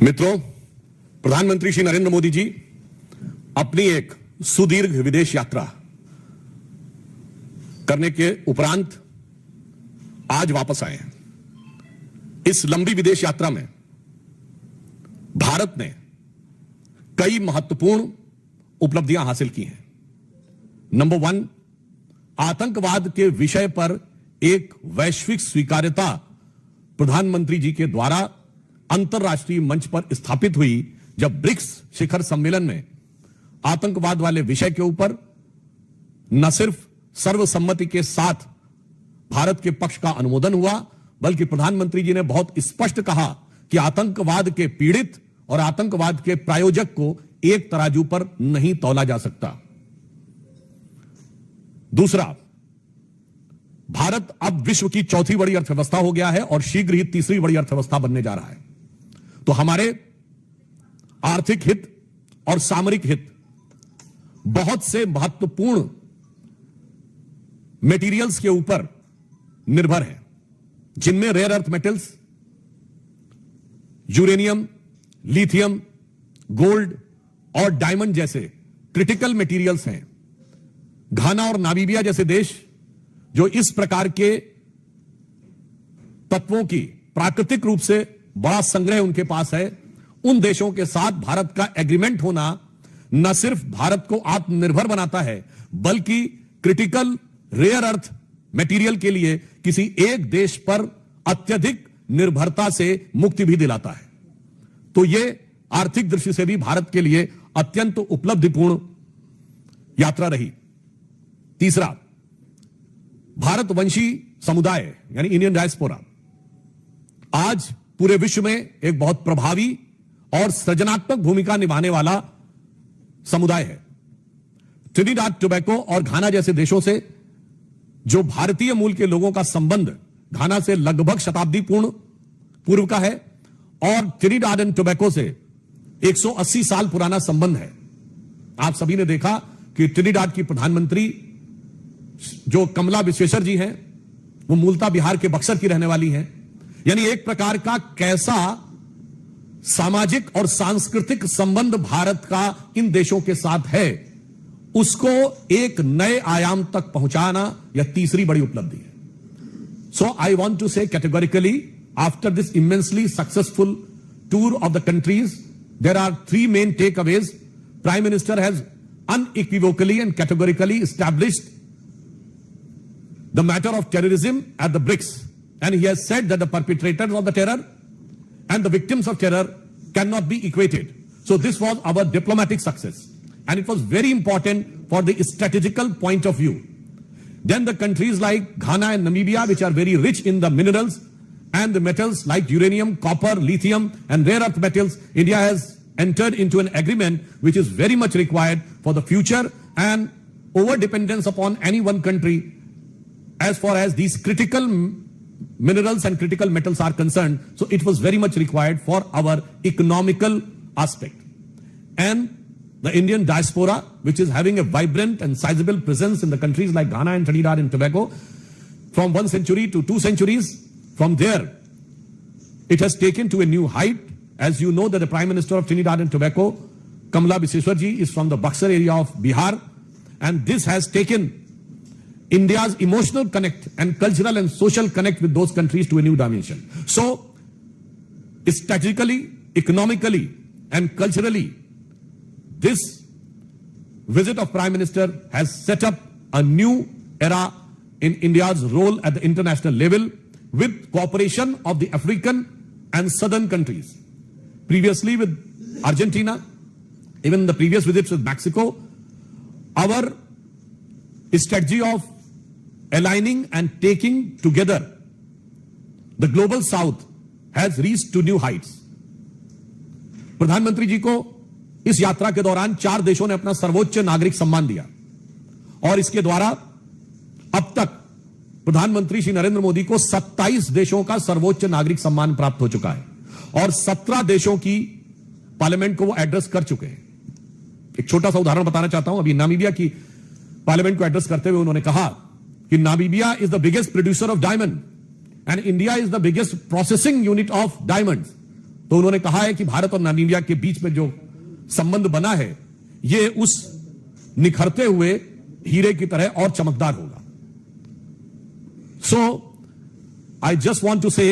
मित्रों, प्रधानमंत्री श्री नरेंद्र मोदी जी अपनी एक सुदीर्घ विदेश यात्रा करने के उपरांत आज वापस आए हैं। इस लंबी विदेश यात्रा में भारत ने कई महत्वपूर्ण उपलब्धियां हासिल की हैं। नंबर 1, आतंकवाद के विषय पर एक वैश्विक स्वीकार्यता प्रधानमंत्री जी के द्वारा अंतरराष्ट्रीय मंच पर स्थापित हुई, जब ब्रिक्स शिखर सम्मेलन में आतंकवाद वाले विषय के ऊपर न सिर्फ सर्वसम्मति के साथ भारत के पक्ष का अनुमोदन हुआ, बल्कि प्रधानमंत्री जी ने बहुत स्पष्ट कहा कि आतंकवाद के पीड़ित और आतंकवाद के प्रायोजक को एक तराजू पर नहीं तौला जा सकता। दूसरा, भारत अब विश्व की चौथी बड़ी अर्थव्यवस्था हो गया है और शीघ्र ही तीसरी बड़ी अर्थव्यवस्था बनने जा रहा है। तो हमारे आर्थिक हित और सामरिक हित बहुत से महत्वपूर्ण मेटीरियल्स के ऊपर निर्भर है, जिनमें rare earth metals, uranium, lithium, gold और डायमंड जैसे क्रिटिकल मेटीरियल्स हैं। घाना और नामीबिया जैसे देश जो इस प्रकार के तत्वों की प्राकृतिक रूप से बड़ा संग्रह उनके पास है, उन देशों के साथ भारत का एग्रीमेंट होना न सिर्फ भारत को आत्मनिर्भर बनाता है, बल्कि क्रिटिकल रेयर अर्थ मटेरियल के लिए किसी एक देश पर अत्यधिक निर्भरता से मुक्ति भी दिलाता है। तो यह आर्थिक दृष्टि से भी भारत के लिए अत्यंत उपलब्धिपूर्ण यात्रा रही। तीसरा, भारतवंशी समुदाय यानी इंडियन डायस्पोरा आज पूरे विश्व में एक बहुत प्रभावी और सृजनात्मक भूमिका निभाने वाला समुदाय है। ट्रिनिडाद टोबैको और घाना जैसे देशों से जो भारतीय मूल के लोगों का संबंध घाना से लगभग शताब्दी पूर्व का है और ट्रिनिडाद एंड टोबैको से 180 साल पुराना संबंध है। आप सभी ने देखा कि ट्रिनिडाद की प्रधानमंत्री जो कमला विश्वेश्वर जी हैं, वो मूलतः बिहार के बक्सर की रहने वाली हैं। यानी एक प्रकार का कैसा सामाजिक और सांस्कृतिक संबंध भारत का इन देशों के साथ है, उसको एक नए आयाम तक पहुंचाना यह तीसरी बड़ी उपलब्धि है। So I want to say categorically, after this immensely successful tour of the countries, there are 3 main takeaways. Prime minister has unequivocally and categorically established the matter of terrorism at the BRICS, and he has said that the perpetrators of the terror and the victims of terror cannot be equated. So this was our diplomatic success, and it was very important for the strategical point of view. Then the countries like Ghana and Namibia, which are very rich in the minerals and the metals like uranium, copper, lithium and rare earth metals, India has entered into an agreement which is very much required for the future, and over dependence upon any one country as far as these critical minerals and critical metals are concerned. So it was very much required for our economical aspect. And the Indian diaspora, which is having a vibrant and sizable presence in the countries like Ghana and Trinidad and Tobago from 1 century to 2 centuries, from there it has taken to a new height. As you know that the Prime Minister of Trinidad and Tobago, Kamala Vishweshwarji, is from the Buxar area of Bihar, and this has taken India's emotional connect and cultural and social connect with those countries to a new dimension. So, strategically, economically and culturally, this visit of Prime Minister has set up a new era in India's role at the international level with cooperation of the African and southern countries. Previously with Argentina, even the previous visits with Mexico, our strategy of aligning and taking together the global south has reached to new heights. प्रधानमंत्री जी को इस यात्रा के दौरान 4 देशों ने अपना सर्वोच्च नागरिक सम्मान दिया, और इसके द्वारा अब तक प्रधानमंत्री श्री नरेंद्र मोदी को 27 देशों का सर्वोच्च नागरिक सम्मान प्राप्त हो चुका है और 17 देशों की पार्लियामेंट को वो एड्रेस कर चुके हैं। एक छोटा सा उदाहरण बताना चाहता हूं। अभी नामीबिया की पार्लियामेंट को एड्रेस करते हुए उन्होंने कहा कि Namibia is the biggest producer of diamond and India is the biggest processing unit of diamonds, तो उन्होंने कहा है कि भारत और नामीबिया के बीच में जो संबंध बना है यह उस निखरते हुए हीरे की तरह और चमकदार होगा। सो आई जस्ट वांट टू से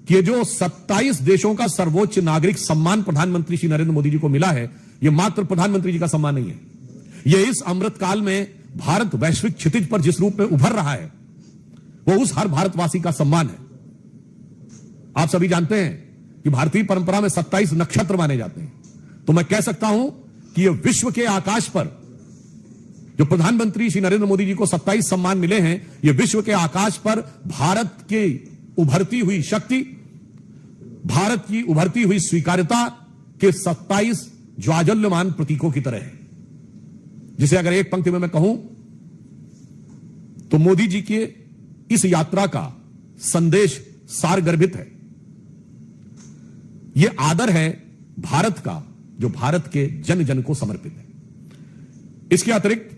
कि जो 27 देशों का सर्वोच्च नागरिक सम्मान प्रधानमंत्री श्री नरेंद्र मोदी जी को मिला है, यह मात्र प्रधानमंत्री जी का सम्मान नहीं है, यह इस अमृत काल में भारत वैश्विक क्षितिज पर जिस रूप में उभर रहा है वो उस हर भारतवासी का सम्मान है। आप सभी जानते हैं कि भारतीय परंपरा में 27 नक्षत्र माने जाते हैं, तो मैं कह सकता हूं कि यह विश्व के आकाश पर जो प्रधानमंत्री श्री नरेंद्र मोदी जी को 27 सम्मान मिले हैं, यह विश्व के आकाश पर भारत की उभरती हुई शक्ति, भारत की उभरती हुई स्वीकार्यता के 27 ज्वाजल्यमान प्रतीकों की तरह है, जिसे अगर एक पंक्ति में मैं कहूं तो मोदी जी के इस यात्रा का संदेश सारगर्भित है। यह आदर है भारत का जो भारत के जन जन को समर्पित है। इसके अतिरिक्त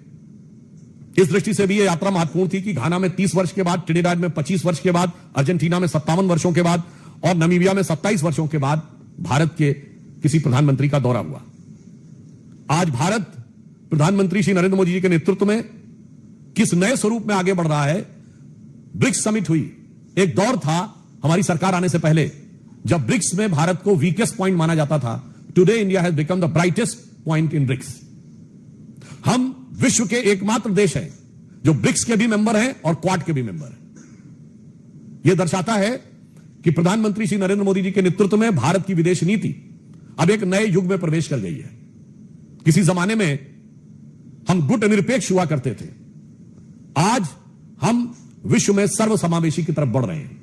इस दृष्टि से भी यह यात्रा महत्वपूर्ण थी कि घाना में 30 वर्ष के बाद, ट्रिनिडाद में 25 वर्ष के बाद, अर्जेंटीना में 57 वर्षों के बाद और नामीबिया में 27 वर्षों के बाद भारत के किसी प्रधानमंत्री का दौरा हुआ। आज भारत प्रधानमंत्री श्री नरेंद्र मोदी जी के नेतृत्व में किस नए स्वरूप में आगे बढ़ रहा है। ब्रिक्स समिट हुई, एक दौर था हमारी सरकार आने से पहले जब ब्रिक्स में भारत को वीकेस्ट पॉइंट माना जाता था। Today India has become the brightest point in BRICS. हम विश्व के एकमात्र देश हैं जो ब्रिक्स के भी मेंबर हैं और क्वाड के भी मेंबर हैं। यह दर्शाता है कि प्रधानमंत्री श्री नरेंद्र मोदी जी के नेतृत्व में भारत की विदेश नीति अब एक नए युग में प्रवेश कर गई है। किसी जमाने में हम गुटनिरपेक्ष हुआ करते थे, आज हम विश्व में सर्वसमावेशी की तरफ बढ़ रहे हैं।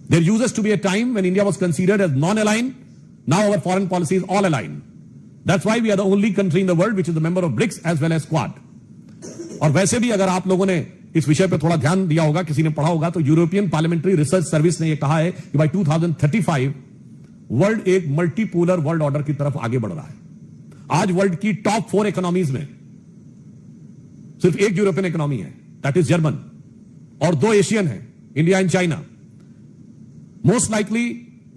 There used to be a time when India was considered as non-aligned. Now our foreign policy is all aligned. That's why we are the only country in the world which is a member of BRICS as well as Quad. और वैसे भी अगर आप लोगों ने इस विषय पर थोड़ा ध्यान दिया होगा, किसी ने पढ़ा होगा, तो यूरोपियन पार्लियामेंट्री रिसर्च सर्विस ने यह कहा है कि बाय 2035 वर्ल्ड एक मल्टीपोलर वर्ल्ड ऑर्डर की तरफ आगे बढ़ रहा है। आज वर्ल्ड की टॉप 4 इकोनॉमीज में सिर्फ एक यूरोपियन इकोनॉमी है, दैट इज जर्मन, और 2 एशियन है, India and China. Most likely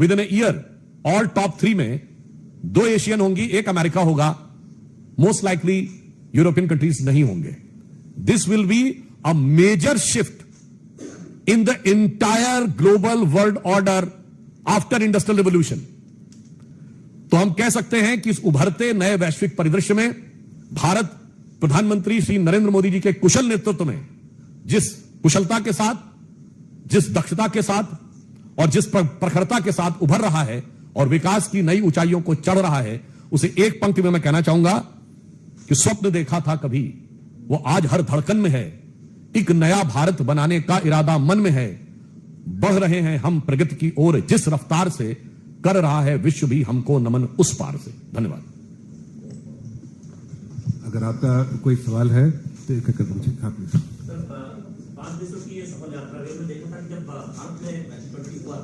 with in a year all top 3 में 2 एशियन होंगी, एक अमेरिका होगा, मोस्ट लाइकली यूरोपियन कंट्रीज नहीं होंगे। This will be a major shift in the entire global world order after industrial revolution. तो हम कह सकते हैं कि इस उभरते नए वैश्विक परिदृश्य में भारत प्रधानमंत्री श्री नरेंद्र मोदी जी के कुशल नेतृत्व में जिस कुशलता के साथ, जिस दक्षता के साथ और जिस प्रखरता के साथ उभर रहा है और विकास की नई ऊंचाइयों को चढ़ रहा है, उसे एक पंक्ति में मैं कहना चाहूंगा कि स्वप्न देखा था कभी वो आज हर धड़कन में है। एक नया भारत बनाने का इरादा मन में है। बढ़ रहे हैं हम प्रगति की ओर, जिस रफ्तार से कर रहा है विश्व भी हमको नमन उस पार से। धन्यवाद। अगर आपका कोई सवाल है तो एक कर पूछिए। हाँ प्लीज। 5 देशों की ये सफल यात्रा रही है। देखा था कि जब भारत में G20 हुआ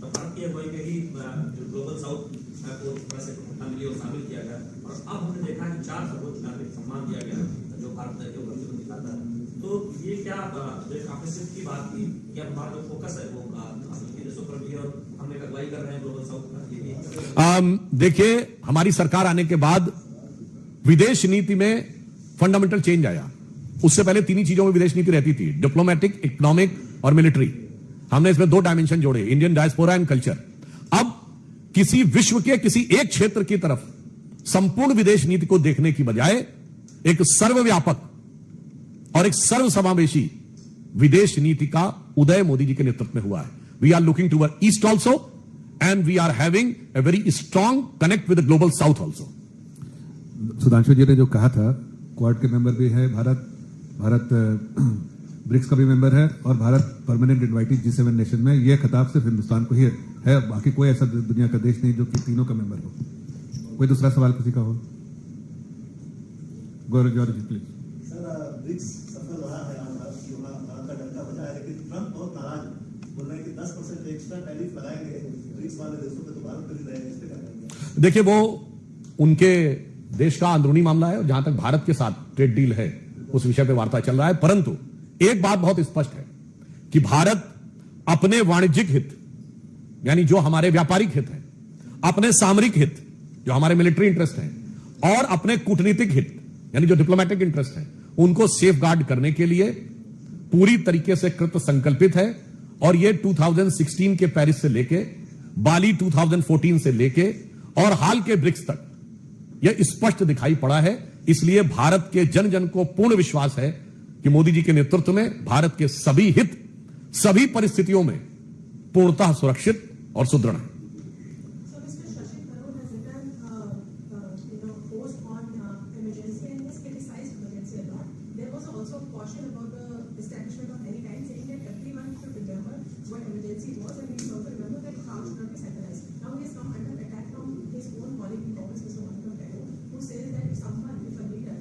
तो भारत की अगुवाई में ही जो ग्लोबल साउथ को थोड़ा सा मिली और शामिल किया गया, और अब हमने देखा कि 4 सर्वोच्च नागरिक सम्मान दिया गया जो भारत ने दिखाता है। तो ये क्या आपने सिर्फ की बात की कि अब हमारा जो फोकस है वो अफ्रीकी देशों पर भी, और हम एक अगुवाई कर रहे हैं ग्लोबल साउथ का। देखिए, हमारी सरकार आने के बाद विदेश नीति में फंडामेंटल चेंज आया। उससे पहले 3 ही चीजों में विदेश नीति रहती थी, डिप्लोमेटिक, इकोनॉमिक और मिलिट्री। हमने इसमें 2 डायमेंशन जोड़े, इंडियन डायस्पोरा एंड कल्चर। अब किसी विश्व के किसी एक क्षेत्र की तरफ संपूर्ण विदेश नीति को देखने की बजाय एक सर्वव्यापक और एक सर्वसमावेशी विदेश नीति का उदय मोदी जी के नेतृत्व में हुआ है। We are looking toward east also and we are having a very strong connect with the global south also. Sudhanshu ji ने जो कहा था, क्वाड के मेंबर भी है भारत ब्रिक्स का भी मेंबर है और Bharat permanent invited G7 nation में। यह खिताब सिर्फ हिंदुस्तान को ही है, बाकी कोई ऐसा दुनिया का देश नहीं जो कि तीनों का मेंबर हो। कोई दूसरा सवाल किसी का हो? Gaurav ji please. Sir, BRICS सफल रहा है, भारत का डंका बजा है, लेकिन ट्रंप बहुत नाराज बोल रहे हैं कि 10% एक्स्ट्रा टैरिफ लगाएंगे ब्रिक्स वाले देशों पे, तो भारत खरीद रहे हैं, इस पे क्या करेंगे? देखिए, वो उनके देश का अंदरूनी मामला है और जहां तक भारत के साथ ट्रेड डील है उस विषय पे वार्ता चल रहा है। परंतु एक बात बहुत स्पष्ट है कि भारत अपने वाणिज्यिक हित, यानी जो हमारे व्यापारिक हित हैं, अपने सामरिक हित जो हमारे मिलिट्री इंटरेस्ट हैं, और अपने कूटनीतिक हित यानी जो डिप्लोमेटिक इंटरेस्ट हैं, उनको सेफ गार्ड करने के लिए पूरी तरीके से कृत संकल्पित है। और ये 2016 के पेरिस से लेके बाली 2014 से लेके और हाल के ब्रिक्स तक यह स्पष्ट दिखाई पड़ा है। इसलिए भारत के जन जन को पूर्ण विश्वास है कि मोदी जी के नेतृत्व में भारत के सभी हित सभी परिस्थितियों में पूर्णतः सुरक्षित और सुदृढ़ है। So Mr. Shashi Tharoor has written, post on emergency and has criticized emergency a lot. There was also caution about the establishment of any kind, saying that everyone should remember what emergency was, and we should also remember that crowd should not be centralized. Now he has come under attack from his own colleague in Congress, Mr. Monica Tharoor, who says that if someone, if a leader,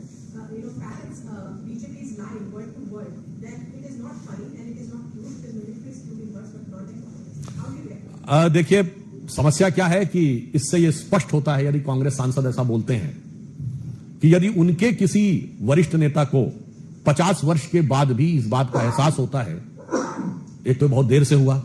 parrots BJP's line word to word, then it is not funny and it is not cute. It is military stupid words, but not like Congress. How do you react? देखिए, समस्या क्या है कि इससे यह स्पष्ट होता है, यदि कांग्रेस सांसद ऐसा बोलते हैं कि यदि उनके किसी वरिष्ठ नेता को 50 वर्ष के बाद भी इस बात का एहसास होता है, एक तो बहुत देर से हुआ,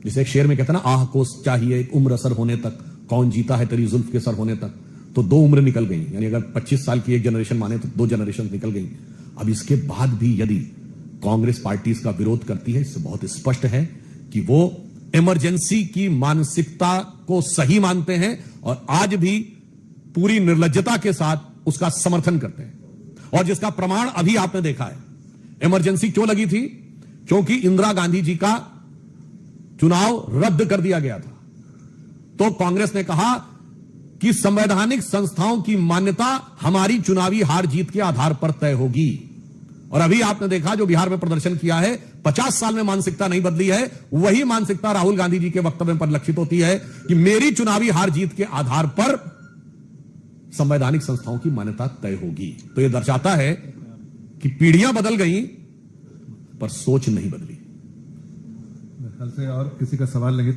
जिसे एक शेर में कहते हैं ना, आह को चाहिए एक उम्र असर होने तक, कौन जीता है तेरी जुल्फ के सर होने तक, तो 2 उम्र निकल गई। यानी अगर 25 साल की एक जनरेशन माने तो 2 जनरेशन निकल गई। अब इसके बाद भी यदि कांग्रेस पार्टी इसका विरोध करती है, इससे बहुत स्पष्ट है कि वो इमरजेंसी की मानसिकता को सही मानते हैं और आज भी पूरी निर्लज्जता के साथ उसका समर्थन करते हैं। और जिसका प्रमाण अभी आपने देखा है। इमरजेंसी क्यों लगी थी? क्योंकि इंदिरा गांधी जी का चुनाव रद्द कर दिया गया था। तो कांग्रेस ने कहा कि संवैधानिक संस्थाओं की मान्यता हमारी चुनावी हार जीत के आधार पर तय होगी। और अभी आपने देखा जो बिहार में प्रदर्शन किया है, 50 साल में मानसिकता नहीं बदली है। वही मानसिकता राहुल गांधी जी के वक्तव्य पर लक्षित होती है कि मेरी चुनावी हार जीत के आधार पर संवैधानिक संस्थाओं की मान्यता तय होगी। तो यह दर्शाता है कि पीढ़ियां बदल गई पर सोच नहीं बदली। मेरे ख्याल से और किसी का सवाल नहीं।